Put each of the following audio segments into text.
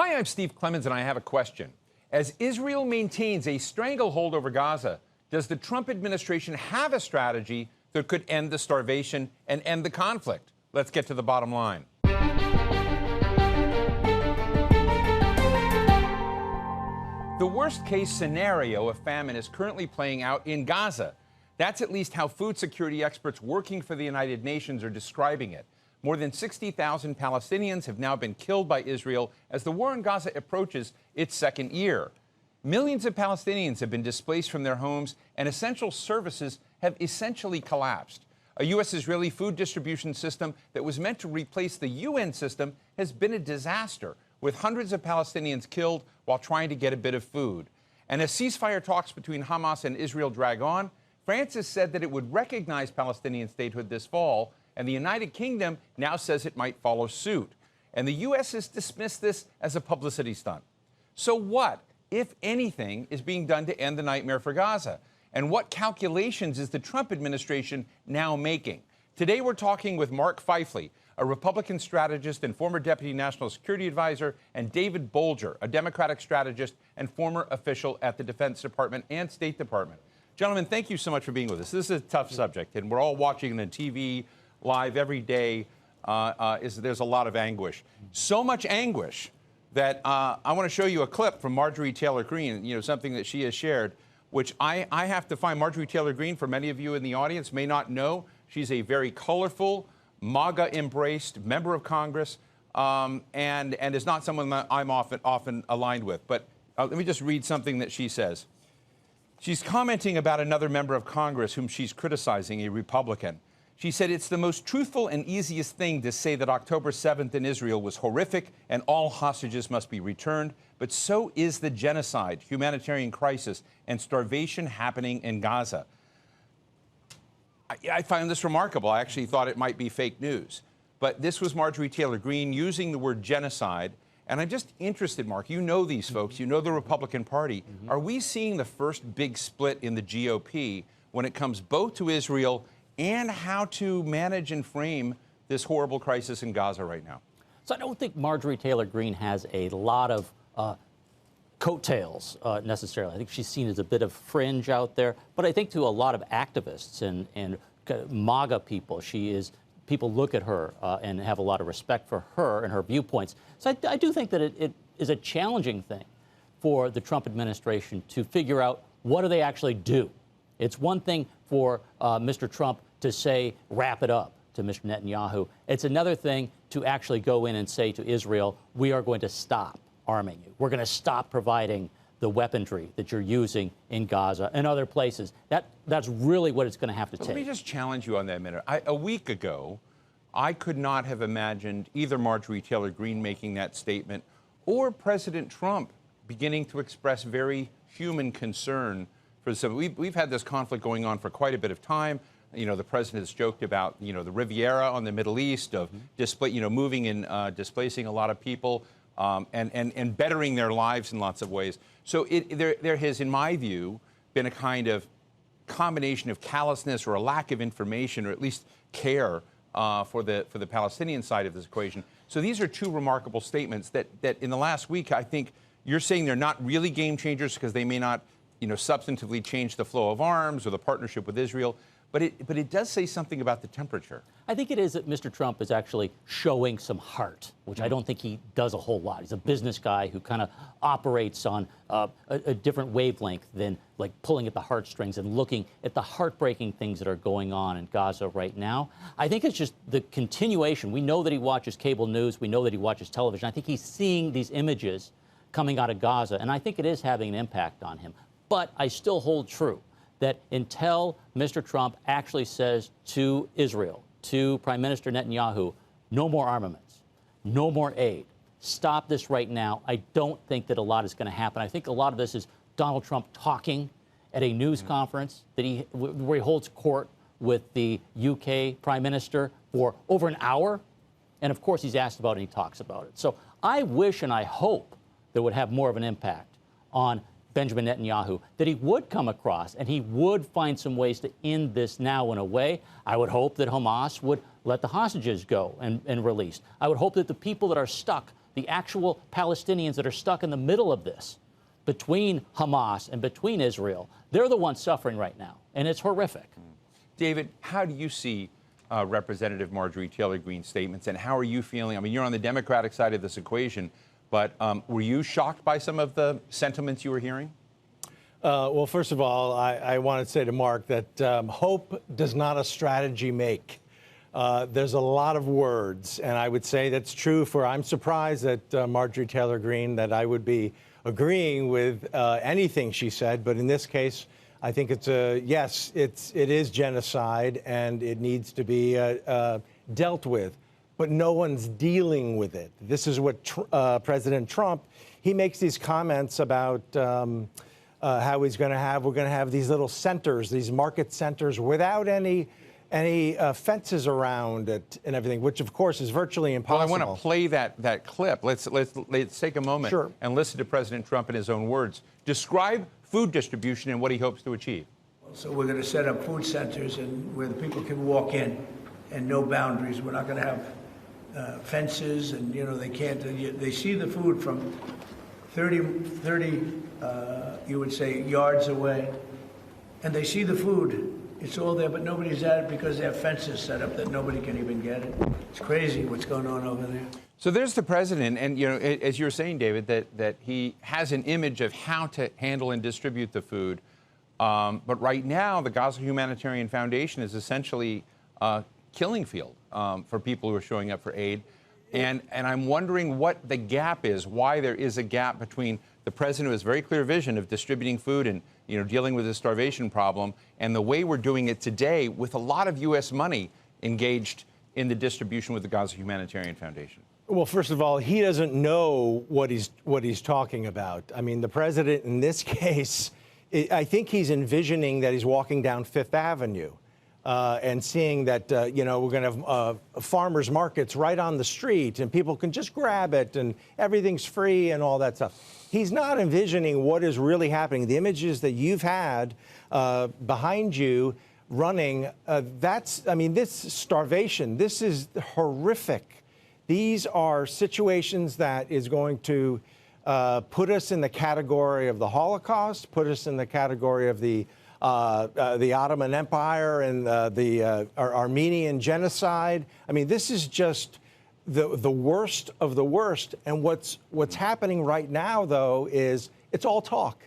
Hi, I'm Steve Clemons, and I have a question. As Israel maintains a stranglehold over Gaza, does the Trump administration have a strategy that could end the starvation and end the conflict? Let's get to the bottom line. The worst-case scenario of famine is currently playing out in Gaza. That's at least how food security experts working for the United Nations are describing it. More than 60,000 Palestinians have now been killed by Israel as the war in Gaza approaches its second year. Millions of Palestinians have been displaced from their homes, and essential services have essentially collapsed. A U.S.-Israeli food distribution system that was meant to replace the UN system has been a disaster, with hundreds of Palestinians killed while trying to get a bit of food. And as ceasefire talks between Hamas and Israel drag on, France has said that it would recognize Palestinian statehood this fall, and the United Kingdom now says it might follow suit. And the U.S. has dismissed this as a publicity stunt. So what, if anything, is being done to end the nightmare for Gaza? And what calculations is the Trump administration now making? Today we're talking with Mark Pfeifle, a Republican strategist and former Deputy National Security Advisor, and David Bolger, a Democratic strategist and former official at the Defense Department and State Department. Gentlemen, thank you so much for being with us. This is a tough subject, and we're all watching it on TV, live every day. There's a lot of anguish. So much anguish that I want to show you a clip from Marjorie Taylor Greene, something that she has shared, which I have to find. Marjorie Taylor Greene, for many of you in the audience, may not know. She's a very colorful, MAGA-embraced member of Congress, and is not someone that I'm often aligned with. But let me just read something that she says. She's commenting about another member of Congress whom she's criticizing, a Republican. She said, "It's the most truthful and easiest thing to say that October 7th in Israel was horrific and all hostages must be returned, but so is the genocide, humanitarian crisis, and starvation happening in Gaza." I find this remarkable. I actually thought it might be fake news. But this was Marjorie Taylor Greene using the word genocide. And I'm just interested, Mark, you know these folks, you know the Republican Party. Are we seeing the first big split in the GOP when it comes both to Israel and how to manage and frame this horrible crisis in Gaza right now? So I don't think Marjorie Taylor Greene has a lot of coattails necessarily. I think she's seen as a bit of fringe out there. But I think to a lot of activists and MAGA people, people look at her and have a lot of respect for her and her viewpoints. So I do think that it is a challenging thing for the Trump administration to figure out what do they actually do. It's one thing for Mr. Trump to say, wrap it up to Mr. Netanyahu. It's another thing to actually go in and say to Israel, we are going to stop arming you. We're going to stop providing the weaponry that you're using in Gaza and other places. That's really what it's going to have to take. Let me just challenge you on that a minute. A week ago, I could not have imagined either Marjorie Taylor Greene making that statement or President Trump beginning to express very human concern for some. We've had this conflict going on for quite a bit of time. The president has joked about, the Riviera on the Middle East of moving and displacing a lot of people and bettering their lives in lots of ways. So there has, in my view, been a kind of combination of callousness or a lack of information or at least care for the Palestinian side of this equation. So these are two remarkable statements that in the last week, I think you're saying they're not really game changers because they may not substantively change the flow of arms or the partnership with Israel. But it does say something about the temperature. I think it is that Mr. Trump is actually showing some heart, which I don't think he does a whole lot. He's a business guy who kind of operates on a different wavelength than like pulling at the heartstrings and looking at the heartbreaking things that are going on in Gaza right now. I think it's just the continuation. We know that he watches cable news. We know that he watches television. I think he's seeing these images coming out of Gaza, and I think it is having an impact on him. But I still hold true that until Mr. Trump actually says to Israel, to Prime Minister Netanyahu, no more armaments, no more aid, stop this right now, I don't think that a lot is going to happen. I think a lot of this is Donald Trump talking at a news conference where he holds court with the UK Prime Minister for over an hour. And of course, he's asked about it and he talks about it. So I wish and I hope that would have more of an impact on Benjamin Netanyahu, that he would come across and he would find some ways to end this now in a way. I would hope that Hamas would let the hostages go and released. I would hope that the people that are stuck, The actual Palestinians that are stuck in the middle of this, between Hamas and between Israel, they're the ones suffering right now, and it's horrific. David, how do you see Representative Marjorie Taylor Greene's statements, and how are you feeling? I mean, you're on the Democratic side of this equation, but were you shocked by some of the sentiments you were hearing? Well, first of all, I want to say to Mark that hope does not a strategy make. There's a lot of words, and I would say that's true for, I'm surprised that Marjorie Taylor Greene, that I would be agreeing with anything she said, but in this case, I think it's yes, it is genocide, and it needs to be dealt with, but no one's dealing with it. This is what President Trump, he makes these comments about how we're going to have these little centers, these market centers, without any fences around it and everything, which of course is virtually impossible. Well, I want to play that clip. Let's take a moment Sure. and listen to President Trump in his own words. Describe food distribution and what he hopes to achieve. So we're going to set up food centers and where the people can walk in and no boundaries. We're not going to have fences, and they can't. They see the food from 30 you would say yards away, and they see the food. It's all there, but nobody's at it because they have fences set up that nobody can even get it. It's crazy what's going on over there. So there's the president, and as you were saying, David, that he has an image of how to handle and distribute the food. But right now, the Gaza Humanitarian Foundation is essentially a killing field for people who are showing up for aid. And I'm wondering what the gap is, why there is a gap between the president who has a very clear vision of distributing food and dealing with the starvation problem, and the way we're doing it today with a lot of U.S. money engaged in the distribution with the Gaza Humanitarian Foundation. Well, first of all, he doesn't know what he's talking about. I mean, the president in this case, I think he's envisioning that he's walking down Fifth Avenue and seeing that, we're going to have farmers markets right on the street and people can just grab it and everything's free and all that stuff. He's not envisioning what is really happening. The images that you've had behind you running, this starvation, this is horrific. These are situations that is going to put us in the category of the Holocaust, put us in the category of the Ottoman Empire and the Armenian genocide. I mean, this is just the worst of the worst. And what's happening right now, though, is it's all talk.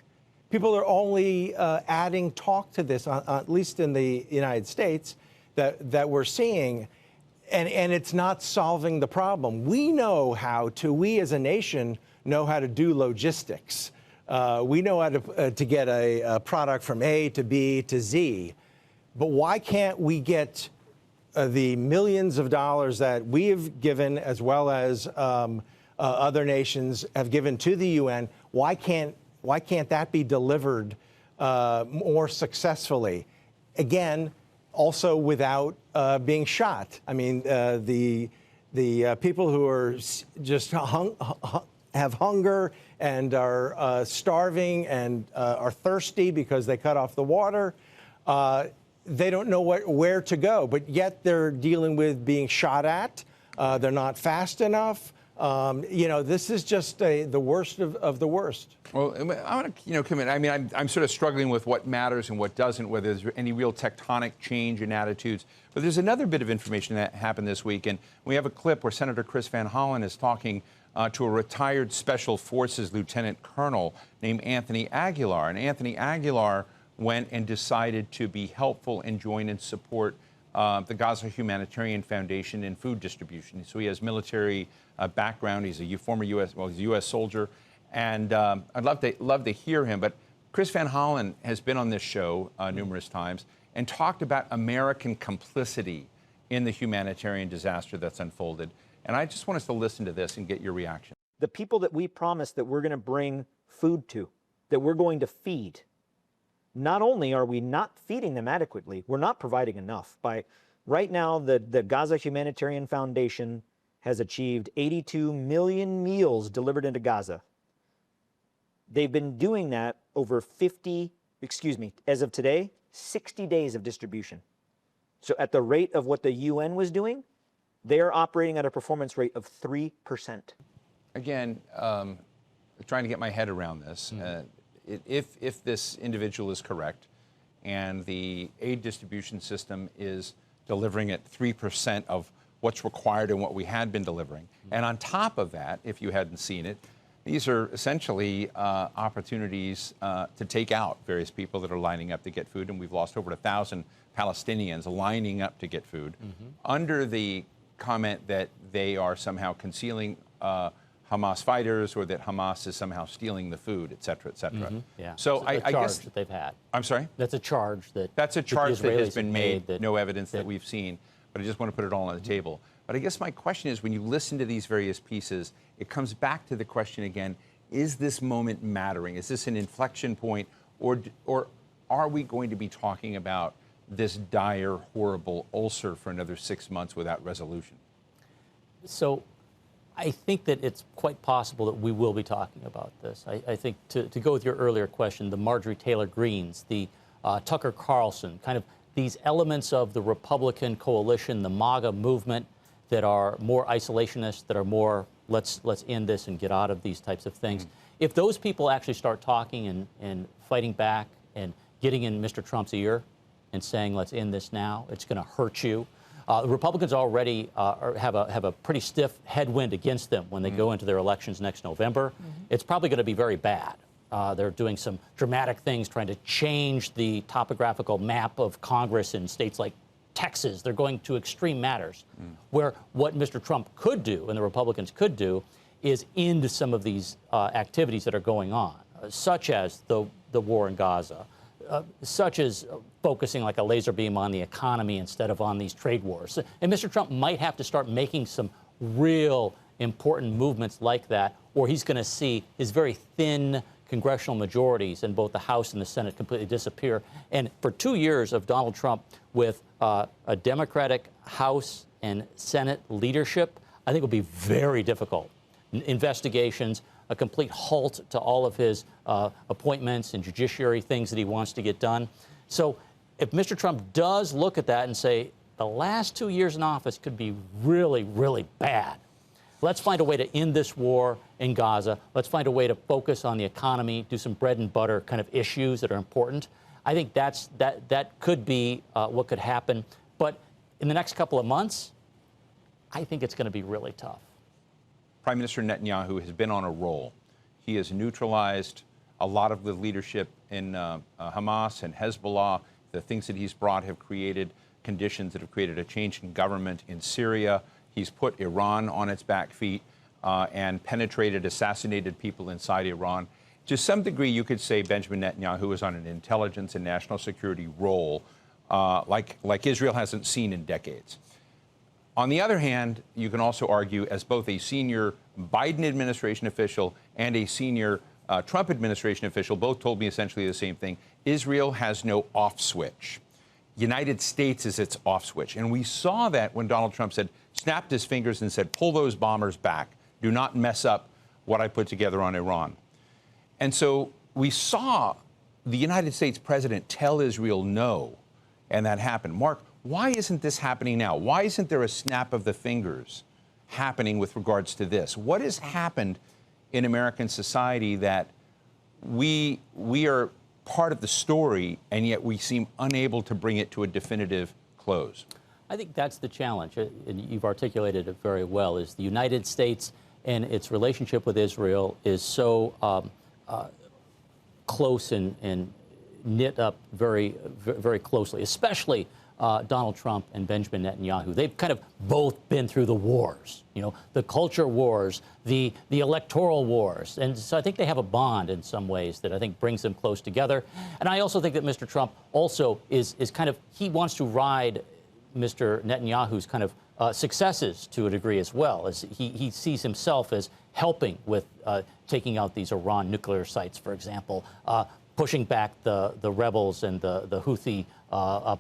People are only adding talk to this, at least in the United States, that we're seeing. And it's not solving the problem. We as a nation know how to do logistics. We know how to get a product from A to B to Z. But why can't we get the millions of dollars that we have given, as well as other nations have given to the UN? Why can't that be delivered more successfhave? Again, also without being shot. I mean, the people who are just have hunger and are starving and are thirsty because they cut off the water, they don't know where to go, but yet they're dealing with being shot at. They're not fast enough. This is just the worst of the worst. Well, I want to, commit. I mean, I'm sort of struggling with what matters and what doesn't, whether there's any real tectonic change in attitudes. But there's another bit of information that happened this week, and we have a clip where Senator Chris Van Hollen is talking to a retired Special Forces Lieutenant Colonel named Anthony Aguilar. And Anthony Aguilar went and decided to be helpful and join and support the Gaza Humanitarian Foundation in food distribution. So he has military background. He's a former he's a U.S. soldier. And I'd love to hear him. But Chris Van Hollen has been on this show numerous times and talked about American complicity in the humanitarian disaster that's unfolded. And I just want us to listen to this and get your reaction. The people that we promised that we're going to bring food to, that we're going to feed, not only are we not feeding them adequately, we're not providing enough. Right now, the Gaza Humanitarian Foundation has achieved 82 million meals delivered into Gaza. They've been doing that over as of today, 60 days of distribution. So at the rate of what the UN was doing, they are operating at a performance rate of 3%. Again, trying to get my head around this. If this individual is correct and the aid distribution system is delivering at 3% of what's required and what we had been delivering, and on top of that, if you hadn't seen it, these are essentially opportunities to take out various people that are lining up to get food, and we've lost over 1,000 Palestinians lining up to get food, under the comment that they are somehow concealing Hamas fighters, or that Hamas is somehow stealing the food, et cetera, et cetera. Yeah. So I I guess that they've had. I'm sorry. That's a charge that That's a that the charge that has Israelis been have made. that, No evidence that we've seen, but I just want to put it all on the table. But I guess my question is, when you listen to these various pieces, it comes back to the question again: is this moment mattering? Is this an inflection point, or are we going to be talking about this dire, horrible ulcer for another 6 months without resolution? So I think that it's quite possible that we will be talking about this. I think to go with your earlier question, the Marjorie Taylor Greenes, the Tucker Carlson, kind of these elements of the Republican coalition, the MAGA movement, that are more isolationist, that are more let's end this and get out of these types of things. If those people actually start talking and fighting back and getting in Mr. Trump's ear and saying, let's end this now, it's going to hurt you. The Republicans already have a pretty stiff headwind against them when they go into their elections next November. It's probably going to be very bad. They're doing some dramatic things, trying to change the topographical map of Congress in states like Texas. They're going to extreme matters, where what Mr. Trump could do and the Republicans could do is end some of these activities that are going on, such as the war in Gaza, such as focusing like a laser beam on the economy instead of on these trade wars. And Mr. Trump might have to start making some real important movements like that, or he's going to see his very thin congressional majorities in both the House and the Senate completely disappear. And for 2 years of Donald Trump with a Democratic House and Senate leadership, I think will be very difficult. Investigations, a complete halt to all of his appointments and judiciary things that he wants to get done. So if Mr. Trump does look at that and say, the last 2 years in office could be really, really bad, let's find a way to end this war in Gaza. Let's find a way to focus on the economy, do some bread and butter kind of issues that are important. I think that could be what could happen. But in the next couple of months, I think it's going to be really tough. Prime Minister Netanyahu has been on a roll. He has neutralized a lot of the leadership in Hamas and Hezbollah. The things that he's brought have created conditions that have created a change in government in Syria. He's put Iran on its back feet and penetrated, assassinated people inside Iran. To some degree, you could say Benjamin Netanyahu is on an intelligence and national security role like Israel hasn't seen in decades. On the other hand, you can also argue, as both a senior Biden administration official and a senior Trump administration official both told me essentially the same thing, Israel has no off switch. United States is its off switch. And we saw that when Donald Trump snapped his fingers and said, pull those bombers back. Do not mess up what I put together on Iran. And so we saw the United States president tell Israel no, and that happened. Mark, why isn't this happening now? Why isn't there a snap of the fingers happening with regards to this? What has happened in American society that we are part of the story, and yet we seem unable to bring it to a definitive close? I think that's the challenge, and you've articulated it very well, is the United States and its relationship with Israel is so close and knit up very, very closely, especially Donald Trump and Benjamin Netanyahu. They've kind of both been through the wars, the culture wars, the electoral wars. And so I think they have a bond in some ways that I think brings them close together. And I also think that Mr. Trump also is kind of, he wants to ride Mr. Netanyahu's kind of successes to a degree as well, as he sees himself as helping with taking out these Iran nuclear sites, for example, pushing back the rebels and the Houthi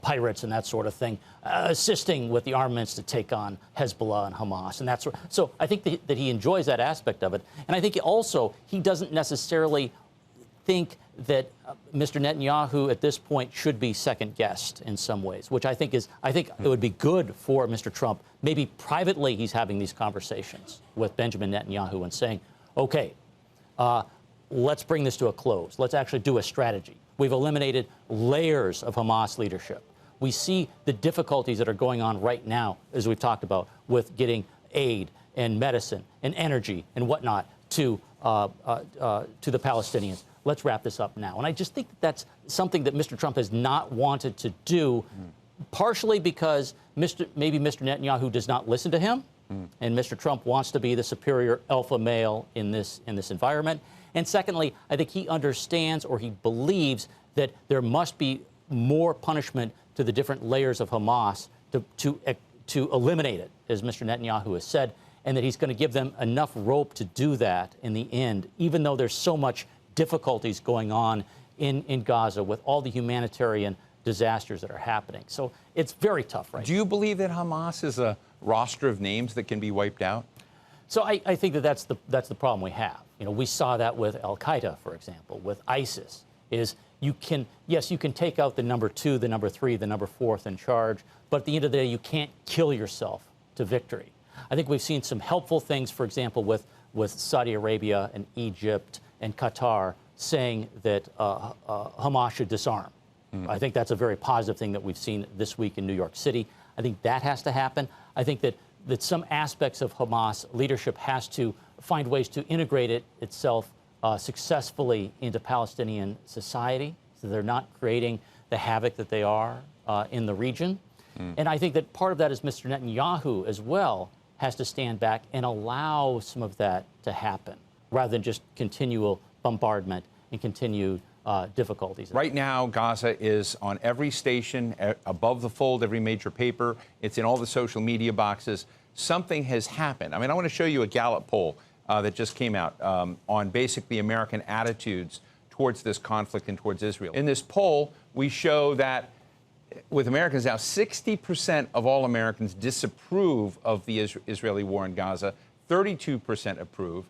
pirates and that sort of thing, assisting with the armaments to take on Hezbollah and Hamas and that sort. So I think that he enjoys that aspect of it. And I think also he doesn't necessarily think Mr. Netanyahu at this point should be second guessed in some ways, which I think it would be good for Mr. Trump. Maybe privately he's having these conversations with Benjamin Netanyahu and saying, okay, let's bring this to a close. Let's actually do a strategy. We've eliminated layers of Hamas leadership. We see the difficulties that are going on right now, as we've talked about, with getting aid and medicine and energy and whatnot to the Palestinians. Let's wrap this up now. And I just think that's something that Mr. Trump has not wanted to do, partially because maybe Mr. Netanyahu does not listen to him, and Mr. Trump wants to be the superior alpha male in this environment. And secondly, I think he understands, or he believes, that there must be more punishment to the different layers of Hamas to eliminate it, as Mr. Netanyahu has said, and that he's going to give them enough rope to do that in the end, even though there's so much difficulties going on in Gaza with all the humanitarian disasters that are happening. So it's very tough right now. Do you believe that Hamas is a roster of names that can be wiped out? So I think that's the problem we have. You know, we saw that with Al-Qaeda, for example, with ISIS, is you can take out the number 2, the number 3, the number 4th in charge, but at the end of the day, you can't kill yourself to victory. I think we've seen some helpful things, for example, with Saudi Arabia and Egypt and Qatar saying that Hamas should disarm. I think that's a very positive thing that we've seen this week in New York City. I think that has to happen. I think that some aspects of Hamas leadership has to find ways to integrate itself successfully into Palestinian society, so they're not creating the havoc that they are in the region. And I think that part of that is Mr. Netanyahu as well has to stand back and allow some of that to happen, rather than just continual bombardment and continued difficulties. Right now, Gaza is on every station, above the fold, every major paper. It's in all the social media boxes. Something has happened. I mean, I want to show you a Gallup poll that just came out on basically American attitudes towards this conflict and towards Israel. In this poll, we show that with Americans now, 60% of all Americans disapprove of the Israeli war in Gaza, 32% approve.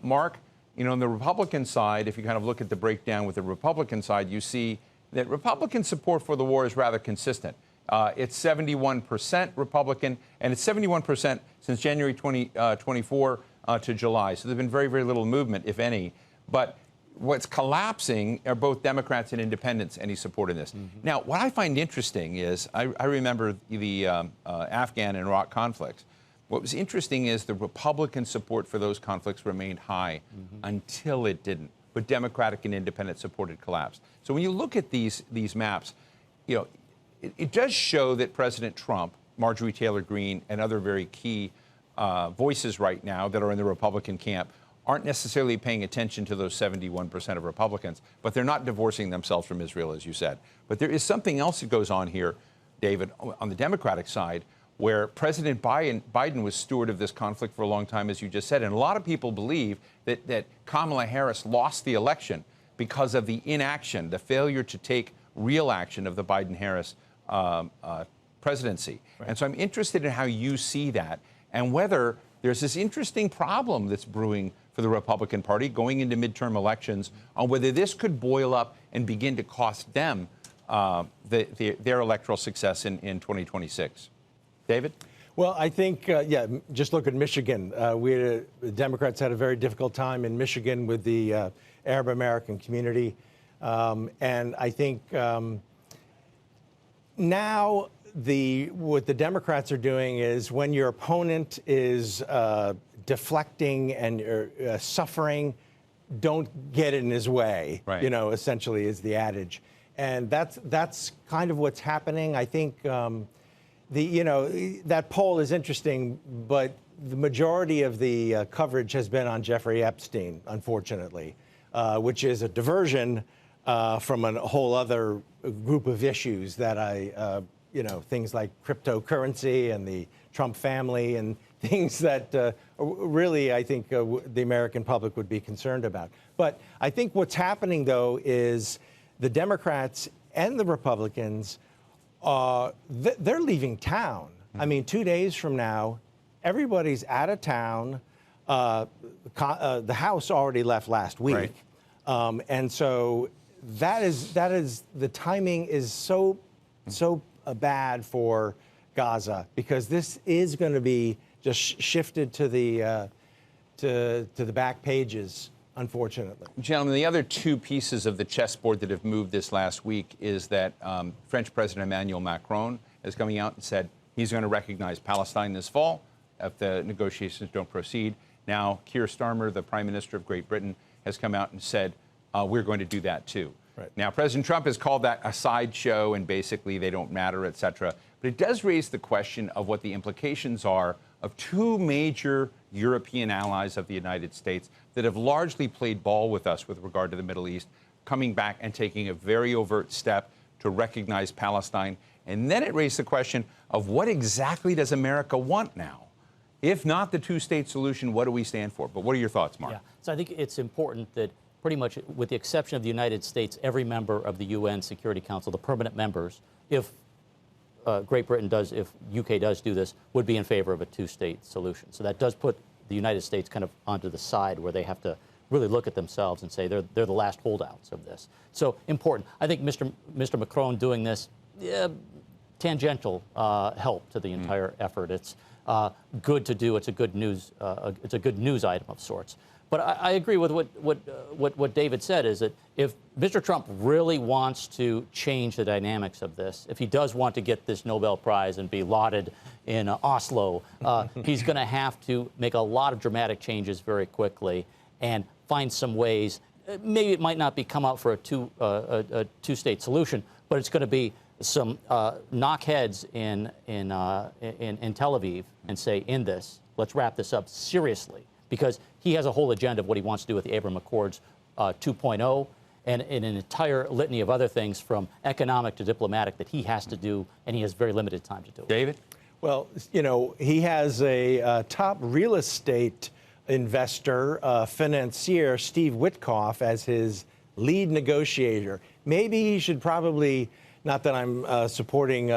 Mark, you know, on the Republican side, if you kind of look at the breakdown with the Republican side, you see that Republican support for the war is rather consistent. It's 71% Republican, and it's 71% since January 2024 to July. So there's been very, very little movement, if any. But what's collapsing are both Democrats and independents, any support in this. Now, what I find interesting is I remember the Afghan and Iraq conflicts. What was interesting is the Republican support for those conflicts remained high until it didn't. But Democratic and independent support had collapsed. So when you look at these maps, you know, it does show that President Trump, Marjorie Taylor Greene, and other very key voices right now that are in the Republican camp aren't necessarily paying attention to those 71% of Republicans, but they're not divorcing themselves from Israel, as you said. But there is something else that goes on here, David, on the Democratic side, where President Biden was steward of this conflict for a long time, as you just said. And a lot of people believe that Kamala Harris lost the election because of the inaction, the failure to take real action of the Biden-Harris presidency. Right. And so I'm interested in how you see that and whether there's this interesting problem that's brewing for the Republican Party going into midterm elections on whether this could boil up and begin to cost them their electoral success in 2026. David? Well, I think, just look at Michigan. The Democrats had a very difficult time in Michigan with the Arab American community. And I think now what the Democrats are doing is when your opponent is deflecting and suffering, don't get in his way, right. You know, essentially is the adage. And that's kind of what's happening. I think that poll is interesting, but the majority of the coverage has been on Jeffrey Epstein, unfortunately, which is a diversion from a whole other group of issues that things like cryptocurrency and the Trump family and things that really I think the American public would be concerned about. But I think what's happening, though, is the Democrats and the Republicans, they're leaving town. I mean, 2 days from now, everybody's out of town. The House already left last week. And so that is the timing is so bad for Gaza, because this is going to be just shifted to the back pages, unfortunately. Gentlemen, the other two pieces of the chessboard that have moved this last week is that French President Emmanuel Macron is coming out and said he's going to recognize Palestine this fall if the negotiations don't proceed. Now, Keir Starmer, the Prime Minister of Great Britain, has come out and said, we're going to do that too. Right. Now, President Trump has called that a sideshow and basically they don't matter, et cetera. But it does raise the question of what the implications are of two major European allies of the United States that have largely played ball with us with regard to the Middle East, coming back and taking a very overt step to recognize Palestine. And then it raised the question of what exactly does America want now? If not the two-state solution, what do we stand for? But what are your thoughts, Mark? Yeah, so I think it's important that pretty much, with the exception of the United States, every member of the UN Security Council, the permanent members, if Great Britain does, if UK does do this, would be in favor of a two-state solution. So that does put the United States kind of onto the side where they have to really look at themselves and say they're the last holdouts of this. So important. I think Mr. Macron doing this, tangential help to the entire effort. It's good to do. It's a good news item of sorts. But I agree with what David said, is that if Mr. Trump really wants to change the dynamics of this, if he does want to get this Nobel Prize and be lauded in Oslo, he's going to have to make a lot of dramatic changes very quickly and find some ways. Maybe it might not be come out for a two-state solution, but it's going to be some knock heads in Tel Aviv and say, in this, let's wrap this up seriously. Because he has a whole agenda of what he wants to do with the Abraham Accords 2.0 and an entire litany of other things from economic to diplomatic that he has to do, and he has very limited time to do it. David? Well, you know, he has a top real estate investor, financier, Steve Witkoff, as his lead negotiator. Maybe he should probably, not that I'm supporting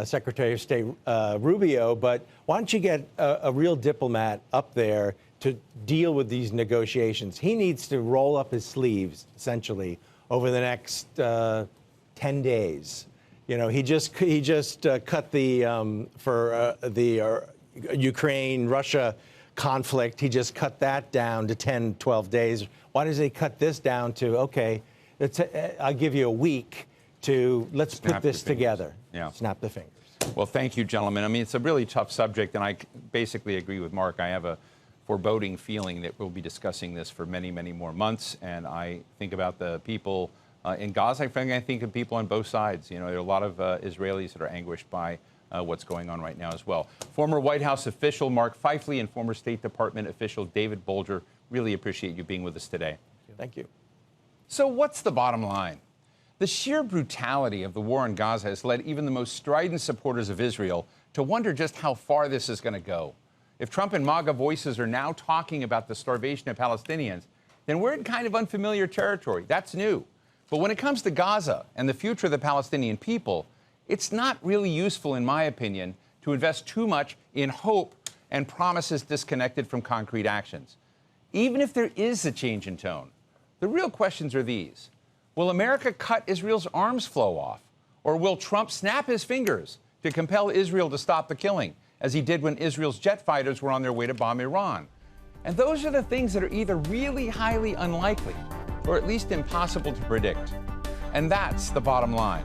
Secretary of State Rubio, but why don't you get a real diplomat up there to deal with these negotiations? He needs to roll up his sleeves, essentially, over the next 10 days. You know, he just cut the for the Ukraine-Russia conflict. He just cut that down to 10, 12 days. Why does he cut this down to, okay, I'll give you a week to let's put this together. Yeah. Snap the fingers. Well, thank you, gentlemen. I mean, it's a really tough subject, and I basically agree with Mark. I have a foreboding feeling that we'll be discussing this for many, many more months. And I think about the people in Gaza. I think of people on both sides. You know, there are a lot of Israelis that are anguished by what's going on right now as well. Former White House official Mark Pfeifle and former State Department official David Bolger, really appreciate you being with us today. Thank you. So what's the bottom line? The sheer brutality of the war in Gaza has led even the most strident supporters of Israel to wonder just how far this is going to go. If Trump and MAGA voices are now talking about the starvation of Palestinians, then we're in kind of unfamiliar territory. That's new. But when it comes to Gaza and the future of the Palestinian people, it's not really useful, in my opinion, to invest too much in hope and promises disconnected from concrete actions. Even if there is a change in tone, the real questions are these. Will America cut Israel's arms flow off? Or will Trump snap his fingers to compel Israel to stop the killing, as he did when Israel's jet fighters were on their way to bomb Iran? And those are the things that are either really highly unlikely or at least impossible to predict. And that's the bottom line.